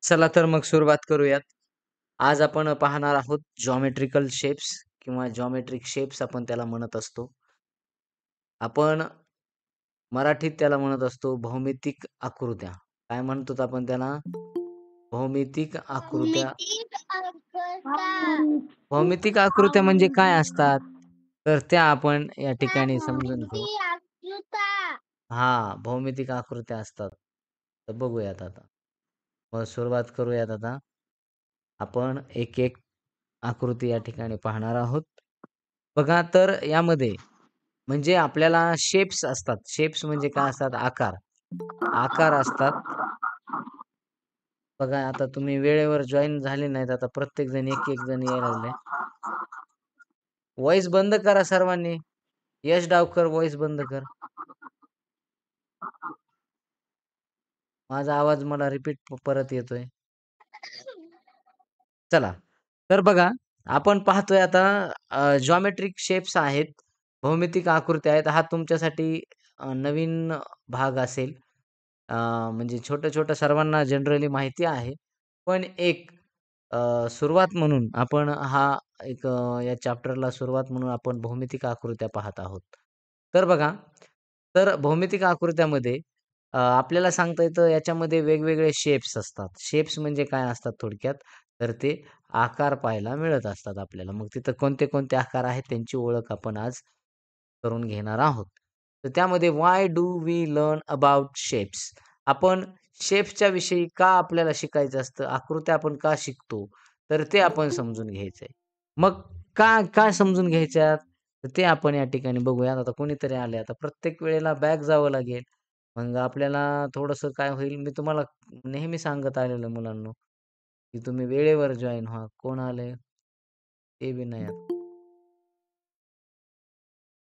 चला तर मग सुरुवात करूयात. आज आपण पाहणार आहोत जॉमेट्रिकल शेप्स किंवा जॉमेट्रिक शेप्स आपण त्याला म्हणत असतो. आपण मराठीत त्याला म्हणत असतो भौमितिक आकृत्या. काय म्हणतो आपण त्याला? भौमितिक आकृत्या. भौमितिक आकृत्या म्हणजे काय असतात? तर त्या आपण या ठिकाणी समजून घेऊ. भौमितिक आकृत्या असतात. तर बघूयात आता. मग सुरुवात करूयात आता. आपण एक-एक आकृती या ठिकाणी पाहणार आहोत. बघा तर यामध्ये म्हणजे आपल्याला शेप्स असतात. शेप्स म्हणजे काय असतात? आकार. आकार असतात. बघा आता तुम्ही वेळेवर जॉइन झाले नाहीत. आता प्रत्येक जण एक-एक जण यायला लागले. व्हॉइस बंद करा सर्वांनी. यश डावकर व्हॉइस बंद कर. माझा आवाज मला रिपीट परत येतोय. चला. तर बघा आपण पाहतोय आता जॉमेट्रिक शेप्स आहेत. भौमितिक आकृत्या आहेत. हा तुमच्यासाठी नवीन भाग असेल. अ, म्हणजे छोटं-छोटं सर्वांना जनरली माहिती आहे. पण एक सुरुवात म्हणून आपण या चॅप्टरला सुरुवात म्हणून आपण भौमितिक आकृत्या पाहत आहोत. तर बघा, तर भौमितिक आकृत्यामध्ये आपल्याला सांगता येतं याच्यामध्ये वेगवेगळे शेप्स असतात. शेप्स म्हणजे काय असतात थोडक्यात? तर ते आकार पाहायला मिळत असतात आपल्याला. मग तिथं कोणते-कोणते आकार आहेत त्यांची ओळख आपण आज करून घेणार आहोत. तर त्यामध्ये why do we learn about shapes? आपण शेप्सच्या विषयी का आपल्याला शिकायचं असतं? आकृत्या आपण का शिकतो? तर ते आपण समजून घ्यायचंय. मग काय समजून घ्यायच्यात? तर ते आपण या ठिकाणी बघूयात. आता कोणीतरी आले. आता प्रत्येक वेळेला बॅक जावं लागेल. मग आपल्याला थोडंसं काय होईल, मी तुम्हाला नेहमी सांगत आलेलो मुलांनो, की तुम्ही वेळेवर जॉइन व्हा. कोण आलंय? ते बी नाही आलं.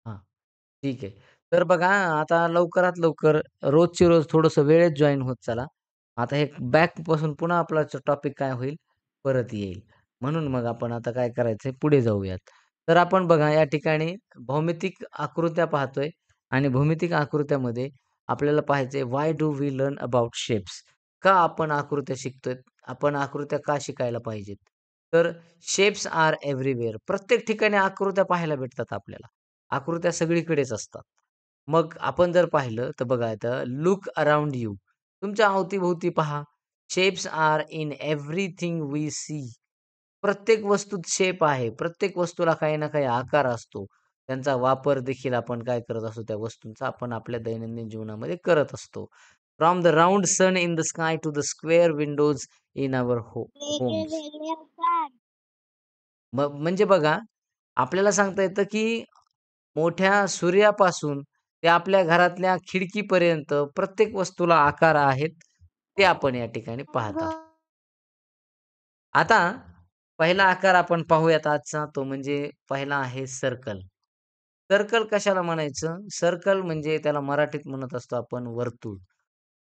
हां, ठीक आहे. तर बघा आता लवकरात लवकर रोजची रोज थोडंसं वेळेत जॉइन होत चला. आता हे बॅकपासून पुन्हा आपला टॉपिक काय होईल? परत येईल. म्हणून मग आपण आता काय करायचंय पुढे जाऊयात. तर आपण बघा या ठिकाणी भौमितिक आकृत्या पाहतोय आणि भौमितिक आकृत्यामध्ये आपल्याला पाहायचंय why do we learn about shapes? का आपण आकृत्या शिकतोय? आपण आकृत्या का शिकायला पाहिजेत? तर शेप्स आर एव्हरीवेअर. प्रत्येक ठिकाणी आकृत्या पाहायला भेटतात आपल्याला. आकृत्या सगळीकडेच असतात. मग आपण जर पाहिलं तर बघा इथं लूक अराउंड यू. तुमच्या अवती पहा. Shapes are in everything we see. प्रत्येक वस्तूत शेप आहे. प्रत्येक वस्तूला काही ना काही आकार असतो. त्यांचा वापर देखील आपण काय करत असतो त्या वस्तूंचा आपण आपल्या दैनंदिन जीवनामध्ये करत असतो. From the round sun in the sky to the square windows in our homes. म्हणजे बघा, आपल्याला सांगता येतं, की मोठ्या सूर्यापासून ते आपल्या घरातल्या खिडकीपर्यंत प्रत्येक वस्तूला आकार आहेत. ते आपण या ठिकाणी पाहत आहोत. आता पहिला आकार आपण पाहूयात आजचा तो म्हणजे पहिला आहे सर्कल. सर्कल कशाला म्हणायचं? सर्कल म्हणजे त्याला मराठीत म्हणत असतो आपण वर्तुळ.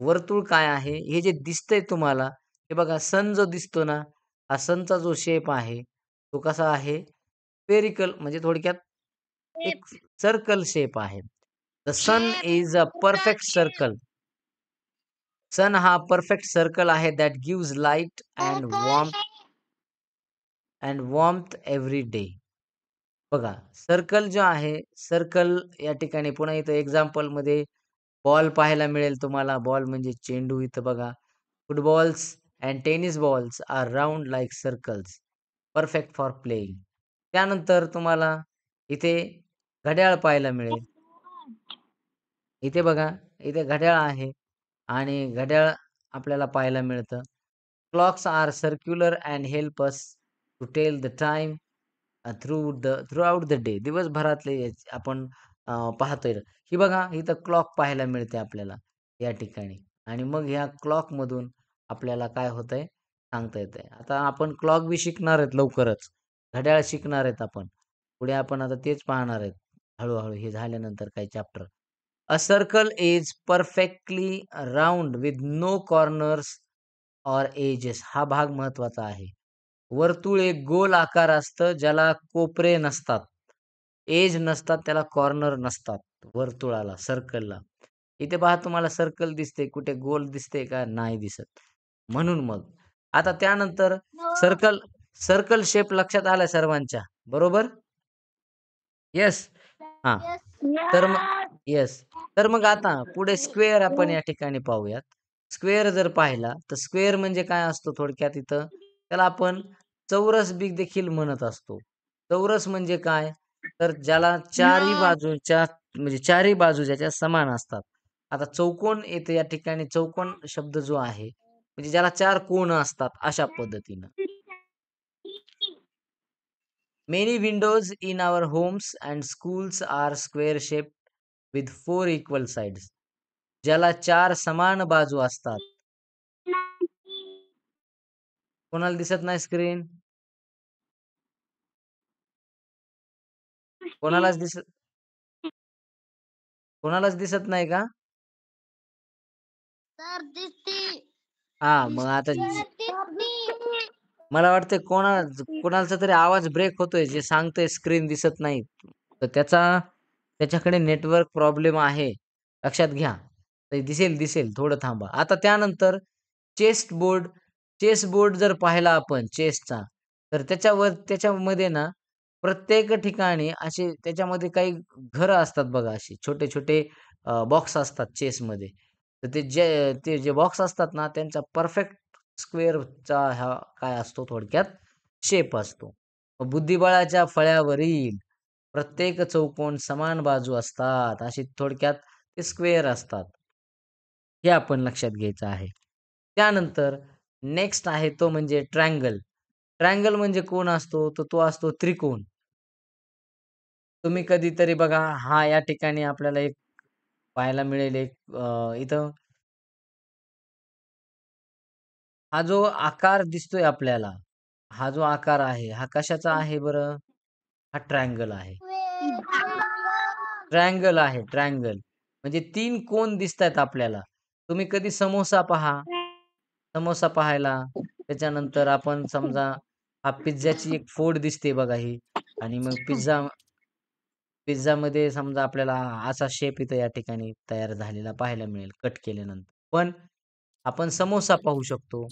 वर्तुळ काय आहे? हे जे दिसतंय तुम्हाला, हे बघा सन जो दिसतो ना, हा सनचा जो शेप आहे, तो कसा आहे? स्फेरिकल म्हणजे थोडक्यात एक सर्कल शेप आहे. The sun is a perfect circle. Sun हा परफेक्ट सर्कल आहे that gives light and warmth every day. बघा, सर्कल जो आहे, सर्कल या ठिकाणी पुन्हा इथं एक्झाम्पलमध्ये बॉल पाहायला मिळेल तुम्हाला. बॉल म्हणजे चेंडू इथं बघा. Footballs and tennis balls are round like circles, perfect for playing. त्यानंतर तुम्हाला इथे घड्याळ पाहायला मिळेल. इथे बघा, इथे घड्याळ आहे आणि घड्याळ आपल्याला पाहायला मिळतं. Clocks are circular and help us to tell the time throughout the day. दिवसभरातले आपण पाहतोय. ही बघा इथं क्लॉक पाहायला मिळते आपल्याला या ठिकाणी आणि मग ह्या क्लॉकमधून आपल्याला काय होतंय सांगता येतंय. आता आपण क्लॉक बी शिकणार आहेत लवकरच. घड्याळ शिकणार आहेत आपण. पुढे आपण आता तेच पाहणार आहेत. हळू हे झाल्यानंतर काही chapter. A circle is perfectly round with no corners or edges. हा भाग महत्वाचा आहे. वर्तुळ एक गोल आकार असतं ज्याला कोपरे नसतात. एज नसतात, त्याला कॉर्नर नसतात वर्तुळाला, सर्कलला. इथे पहा तुम्हाला सर्कल दिसते, कुठे गोल दिसते का? नाही दिसत. म्हणून मग आता त्यानंतर सर्कल सर्कल शेप लक्षात आलाय सर्वांच्या, बरोबर? येस. हां. तर मग येस. तर मग आता पुढे स्क्वेअर आपण या ठिकाणी पाहूयात. स्क्वेअर जर पाहिला, तर स्क्वेअर म्हणजे काय असतो थोडक्यात इथं, त्याला आपण चौरस बी देखील म्हणत असतो. चौरस म्हणजे काय? तर ज्याला चारही बाजूच्या म्हणजे चारही बाजू ज्याच्या समान असतात. आता चौकोन येथे या ठिकाणी चौकोन शब्द जो आहे, म्हणजे ज्याला 4 कोन असतात अशा पद्धतीनं. Many windows in our homes and schools are square shaped with 4 equal sides. ज्याला 4 समान बाजू असतात. कोणाला दिसत नाही स्क्रीन? कोणालाच दिसत कोणालाच दिसत नाही का? सर दिसती. हां, मग आता मला वाटतंय कोणाचा तरी आवाज ब्रेक होतोय, जे सांगतंय स्क्रीन दिसत नाही. तर त्याच्याकडे नेटवर्क प्रॉब्लेम आहे. लक्षात घ्या. तर दिसेल, थोडं थांबा. आता त्यानंतर चेस्ट बोर्ड चेस बोर्ड जर पाहिला आपण चेसचा, तर त्याच्यामध्ये ना प्रत्येक ठिकाणी असे त्याच्यामध्ये काही घरं असतात बघा अशी छोटे-छोटे बॉक्स असतात चेसमध्ये. तर ते जे बॉक्स असतात ना त्यांचा परफेक्ट स्क्वेअरचा हा काय असतो थोडक्यात शेप असतो. बुद्धिबळाच्या फळ्यावरील प्रत्येक चौकोन समान बाजू असतात. अशी थोडक्यात ते स्क्वेअर असतात. हे आपण लक्षात घ्यायचं आहे. त्यानंतर नेक्स्ट आहे तो म्हणजे ट्रायंगल. ट्रायंगल म्हणजे कोण असतो? तर तो असतो त्रिकोण. तुम्ही कधीतरी बघा हा या ठिकाणी आपल्याला एक पाहायला मिळेल एक इथं हा जो आकार दिसतोय आपल्याला, हा जो आकार आहे, हा कशाचा आहे बरं? हा ट्रायंगल आहे. ट्रायंगल आहे, ट्रायंगल. म्हणजे 3 कोन दिसतायत आपल्याला. तुम्ही कधी समोसा पहा. समोसा पाहायला, त्याच्यानंतर आपण समजा हा पिझ्झाची एक फोड दिसते बघा ही आणि मग पिझ्झामध्ये समजा आपल्याला असा शेप इथं या ठिकाणी तयार झालेला पाहायला मिळेल कट केल्यानंतर. पण आपण समोसा पाहू शकतो.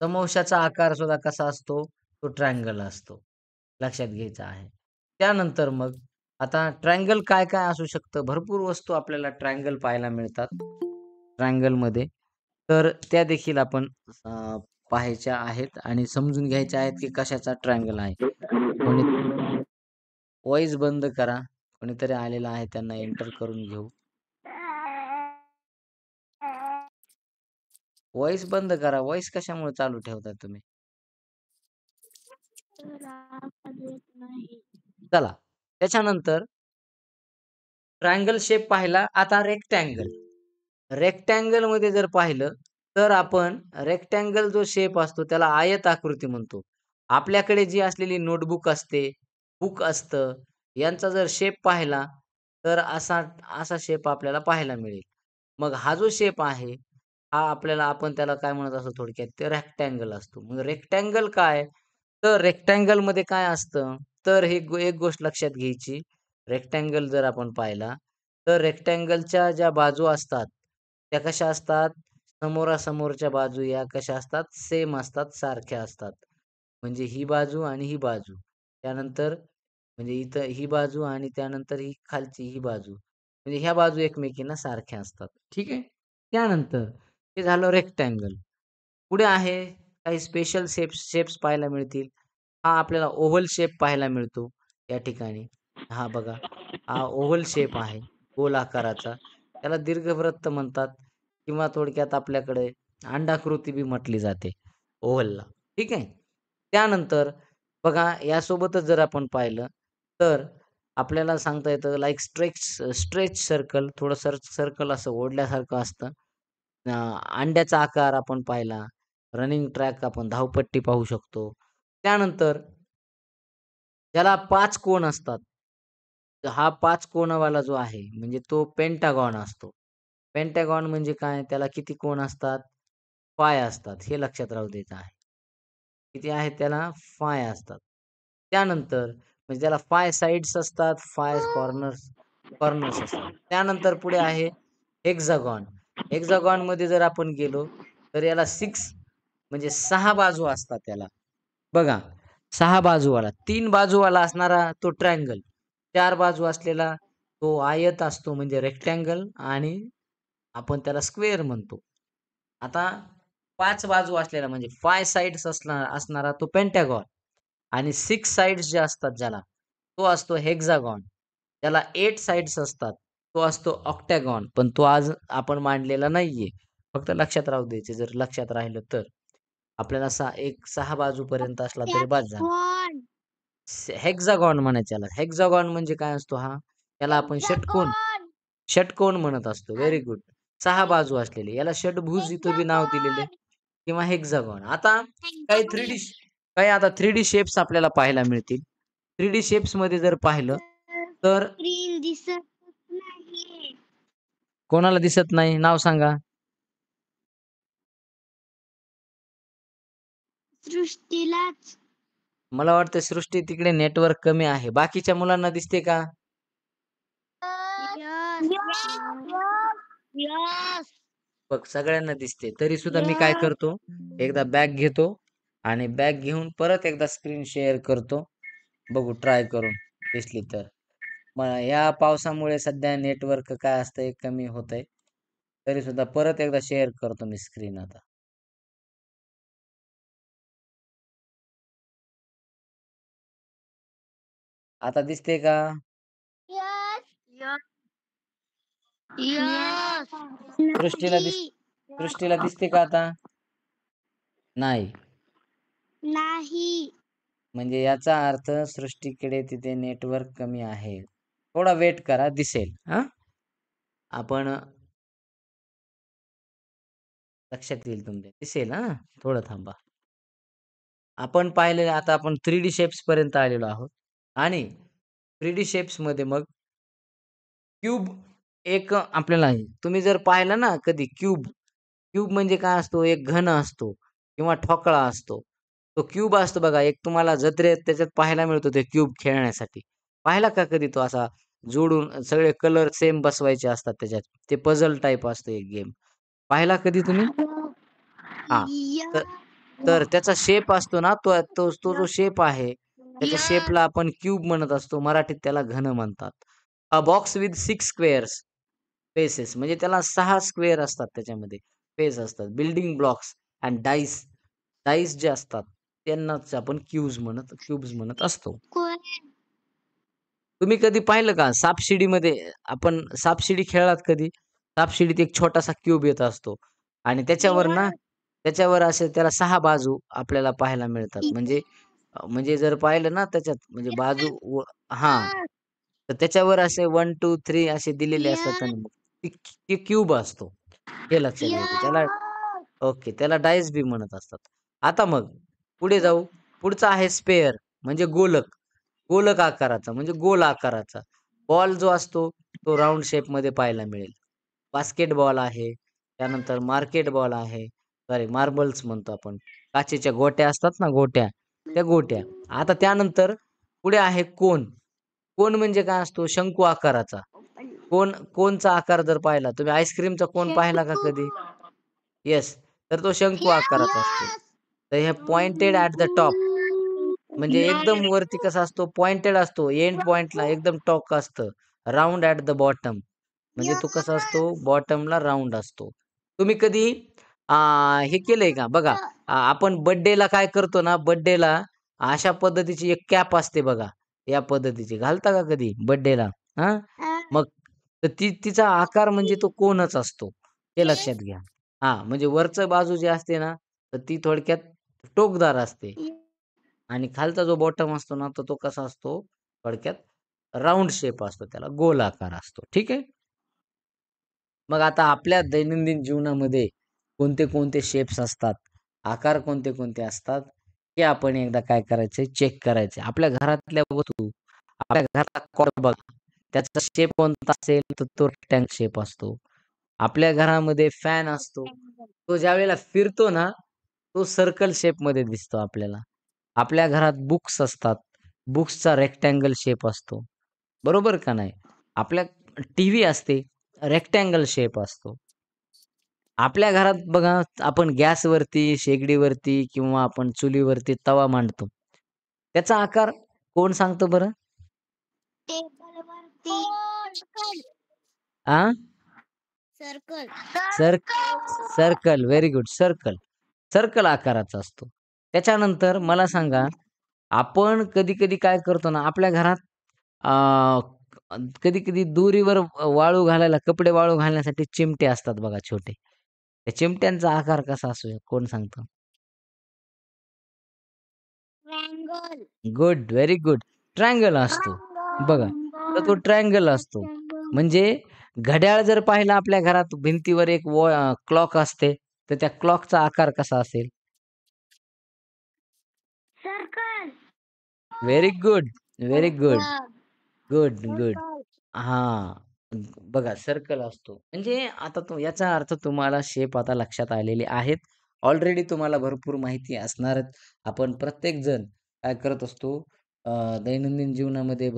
समोश्याचा आकार सुद्धा कसा असतो? तो ट्रायंगल असतो. लक्षात घ्यायचं आहे. त्यानंतर मग आता ट्रायंगल काय-काय असू शकतं? भरपूर वस्तू आपल्याला ट्रायंगल पाहायला मिळतात. ट्रायंगलमध्ये. तर त्या देखील आपण पाहायच्या आहेत आणि समजून घ्यायच्या आहेत, की कशाचा ट्रायंगल आहे. कोणी व्हॉईस बंद करा. कोणीतरी आलेलं आहे त्यांना एंटर करून घेऊ. व्हॉईस बंद करा. व्हॉईस कशामुळे चालू ठेवताय तुम्ही? चला. त्याच्यानंतर ट्रायंगल शेप पाहिला. आता रेक्टँगल. रेक्टँगलमध्ये जर पाहिलं, तर आपण रेक्टँगल जो शेप असतो त्याला आयत आकृती म्हणतो. आपल्याकडे जी असलेली नोटबुक असते, बुक असतं, यांचा जर शेप पाहिला, तर असा असा शेप आपल्याला पाहायला मिळेल. मग हा जो शेप आहे, हा आपल्याला आपण त्याला काय म्हणत असतो थोडक्यात ते रेक्टँगल असतो. मग रेक्टँगल काय? तर रेक्टँगलमध्ये काय असतं? तर एक गोष्ट लक्षात घ्यायची. रेक्टँगल जर आपण पाहिला, तर रेक्टँगलच्या ज्या बाजू असतात, त्या कशा असतात? समोरासमोरच्या बाजू या कशा असतात? सेम असतात, सारख्या असतात. म्हणजे ही बाजू आणि ही बाजू. त्यानंतर म्हणजे इथं ही बाजू आणि त्यानंतर ही खालची ही बाजू. म्हणजे ह्या बाजू एकमेकींना सारख्या असतात. ठीक आहे. त्यानंतर हे झालं रेक्टँगल. पुढे आहे काही स्पेशल शेप्स पाहायला मिळतील. हा आपल्याला ओव्हल शेप पाहायला मिळतो या ठिकाणी. हा बघा, हा ओव्हल शेप आहे, गोल आकाराचा. त्याला दीर्घवृत्त म्हणतात किंवा थोडक्यात आपल्याकडे अंडाकृती बी म्हटली जाते ओव्हलला. ठीक आहे. त्यानंतर बघा यासोबतच जर आपण पाहिलं, तर आपल्याला सांगता येतं लाइक स्ट्रेच सर्कल थोडं सर्कल असं ओढल्यासारखं असतं. अंड्याचा आकार आपण पाहिला. रनिंग ट्रॅक आपण धावपट्टी पाहू शकतो. त्यानंतर ज्याला 5 कोन असतात. तर हा 5 कोनावाला जो आहे, म्हणजे तो पेंटागॉन असतो. पेंटागॉन म्हणजे काय? त्याला किती कोन असतात? 5 असतात. हे लक्षात राहू द्यायचं आहे. किती आहेत त्याला? 5 असतात. त्यानंतर म्हणजे त्याला 5 साइड्स असतात, 5 कॉर्नर्स कॉर्नर्स असतात. त्यानंतर पुढे आहे हेक्सागॉन. हेक्सागॉनमध्ये जर आपण गेलो, तर याला 6 म्हणजे 6 बाजू असतात त्याला. बघा 6 बाजूवाला, 3 बाजूवाला असणारा तो ट्रायंगल, 4 बाजू असलेला तो आयत असतो म्हणजे रेक्टँगल आणि आपण त्याला स्क्वेअर म्हणतो. आता 5 बाजू असलेला म्हणजे 5 साइड्स असणारा तो पेंटागॉन आणि 6 साइड्स जे असतात ज्याला, तो असतो हेक्सागॉन. त्याला 8 साइड्स असतात, तो असतो ऑक्टॅगॉन. पण तो आज आपण मांडलेला नाहीये. फक्त लक्षात राहू द्यायचे जर लक्षात राहिलं तर. आपल्याला 6 बाजूपर्यंत असला तरी बास झाला. हेक्सागॉन हेक्सागॉन म्हणायचं याला. हेक्सागॉन म्हणजे काय असतो हा? त्याला आपण षटकोन हेक्सागॉन षटकोन म्हणत असतो. Very good. 6 बाजू असलेले. याला षटभुज इथं बी नाव दिलेलं आहे हेक्सागॉन किंवा हेक्सागॉन. आता काही 3D हेक्सागॉन काही आता 3D शेप्स आपल्याला पाहायला मिळतील. 3D शेप्समध्ये जर पाहिलं तर स्क्रीन दिसत नाही. कोणाला दिसत नाही? नाव सांगा. सृष्टीलाच मला वाटतं सृष्टी तिकडे नेटवर्क कमी आहे. बाकीच्या मुलांना दिसते का? यस यस यस बघ सगळ्यांना दिसते. तरी सुद्धा मी काय करतो, एकदा बॅक घेतो आणि बॅक घेऊन परत एकदा स्क्रीन शेअर करतो. बघू ट्राय करून दिसली तर. मग या पावसामुळे सध्या नेटवर्क काय असतंय कमी होतंय. तरी सुद्धा परत एकदा शेअर करतो मी स्क्रीन आता. आता दिसते का? यस यस यस सृष्टीला सृष्टीला दिसते का आता? नाही. नाही म्हणजे याचा अर्थ सृष्टीकडे तिथे नेटवर्क कमी आहे. थोडा वेट करा दिसेल. हां? आपण लक्षात येईल तुमच्या. दिसेल हां. थोडं थांबा. आपण पाहिलेलं आता आपण 3D शेप्स पर्यंत आलेलो आहोत आणि 3D शेप्समध्ये मग क्यूब एक आपल्याला आहे. तुम्ही जर पाहिलं ना कधी क्यूब, क्यूब म्हणजे काय असतो? एक घन असतो किंवा ठोकळा असतो. तो क्यूब असतो बघा, एक तुम्हाला जत्रेत त्याच्यात पाहायला मिळतो ते क्यूब खेळण्यासाठी. पाहिला का कधी तो असा जोडून सगळे कलर सेम बसवायचे असतात त्याच्यात. ते पझल टाइप असतो एक गेम. पाहिला कधी तुम्ही? हां. तर तर त्याचा शेप असतो ना, तो जो शेप आहे, त्याच्या शेपला आपण क्यूब म्हणत असतो. मराठीत त्याला घन म्हणतात. अ बॉक्स विथ 6 स्क्वेअर्स फेसेस म्हणजे त्याला 6 स्क्वेअर असतात त्याच्यामध्ये. फेस असतात. Building blocks and dice. Dice जे असतात त्यांनाच आपण क्यूब्स म्हणत असतो. तुम्ही कधी पाहिलं का सापशिडीमध्ये आपण सापशिडी खेळलात कधी? सापशिडीत एक छोटासा क्यूब येत असतो आणि त्याच्यावर असे त्याला 6 बाजू आपल्याला पाहायला मिळतात. म्हणजे जर पाहिलं ना त्याच्यात म्हणजे बाजू हां. तर त्याच्यावर असे 1, 2, 3 असे दिलेले असतात आणि मग ती क्यूब असतो. हे लक्षात घ्यायचं. ओके. त्याला डायस बी म्हणत असतात. आता मग पुढे जाऊ. पुढचा आहे स्फेअर म्हणजे गोलक. गोलक आकाराचा म्हणजे गोल आकाराचा. बॉल जो असतो तो राउंड शेपमध्ये पाहायला मिळेल. बास्केटबॉल आहे. त्यानंतर मार्केट बॉल आहे. सॉरी मार्बल्स म्हणतो आपण. काचेच्या गोट्या असतात ना गोट्या, त्या गोट्या. आता त्यानंतर पुढे आहे कोन. कोन म्हणजे काय असतो? शंकू आकाराचा. कोनचा आकार जर पाहिला, तुम्ही आईस्क्रीमचा कोन पाहिला का कधी? येस. तर तो शंकू आकाराचा असतो. तर हे पॉइंटेड ॲट द टॉप म्हणजे एकदम वरती कसा असतो? पॉइंटेड असतो. एंड पॉइंटला एकदम टॉक असतं. राउंड ॲट द बॉटम म्हणजे तो कसा असतो? बॉटमला राउंड असतो. तुम्ही कधी अ, हे केलंय का? बघा आपण बर्थडेला काय करतो ना, बर्थडेला अशा पद्धतीची एक कॅप असते बघा. या पद्धतीची घालता का कधी बर्थडेला? हां? मग तर तिचा आकार म्हणजे तो कोनच असतो. हे लक्षात घ्या. हां, म्हणजे वरचं बाजू जी असते ना, तर ती थोडक्यात टोकदार असते आणि खालचा जो बॉटम असतो ना, तर तो कसा असतो? थोडक्यात राउंड शेप असतो त्याला, गोल आकार असतो. ठीक आहे? मग आता आपल्या दैनंदिन जीवनामध्ये कोणते-कोणते शेप्स असतात, आकार कोणते-कोणते असतात, हे आपण एकदा काय करायचंय चेक करायचंय. आपल्या घरातल्या वस्तू, आपल्या घरातला कॉर्नर बघा, त्याचा शेप कोणता असेल तर तो रेक्टँगल शेप असतो. आपल्या घरामध्ये फॅन असतो. तो ज्यावेळेला फिरतो ना, तो सर्कल शेपमध्ये दिसतो आपल्याला. आपल्या घरात बुक्स असतात. बुक्सचा रेक्टँगल शेप असतो. बरोबर का नाही? आपल्या टीव्ही असते, रेक्टँगल शेप असतो. आपल्या घरात बघा आपण गॅसवरती, शेगडीवरती किंवा आपण चुलीवरती तवा मांडतो. त्याचा आकार कोण सांगतो बरं? टेबलवरती सर्कल. आ? Circle. Circle. Very good. Circle. Circle आकाराचा असतो. त्याच्यानंतर मला सांगा, आपण कधी-कधी काय करतो ना, आपल्या घरात अ, कधी-कधी दोरीवर वाळू घालायला, कपडे वाळू घालण्यासाठी चिमटे असतात बघा छोटे. त्या चिमट्यांचा आकार कसा असतो कोण सांगतं? Triangle. Good, very good. Triangle असतो. बघा, तर तो ट्रायंगल असतो. म्हणजे घड्याळ जर पाहिलं आपल्या घरात भिंतीवर एक क्लॉक असते, तर त्या क्लॉकचा आकार कसा असेल? Circle. Very good, very good. Good, good. Circle. हां. बघा सर्कल असतो. म्हणजे आता तो याचा अर्थ तुम्हाला शेप आता लक्षात आलेले आहेत. ऑलरेडी तुम्हाला भरपूर माहिती असणारच. आपण प्रत्येकजण काय करत असतो दैनंदिन जीवनामध्ये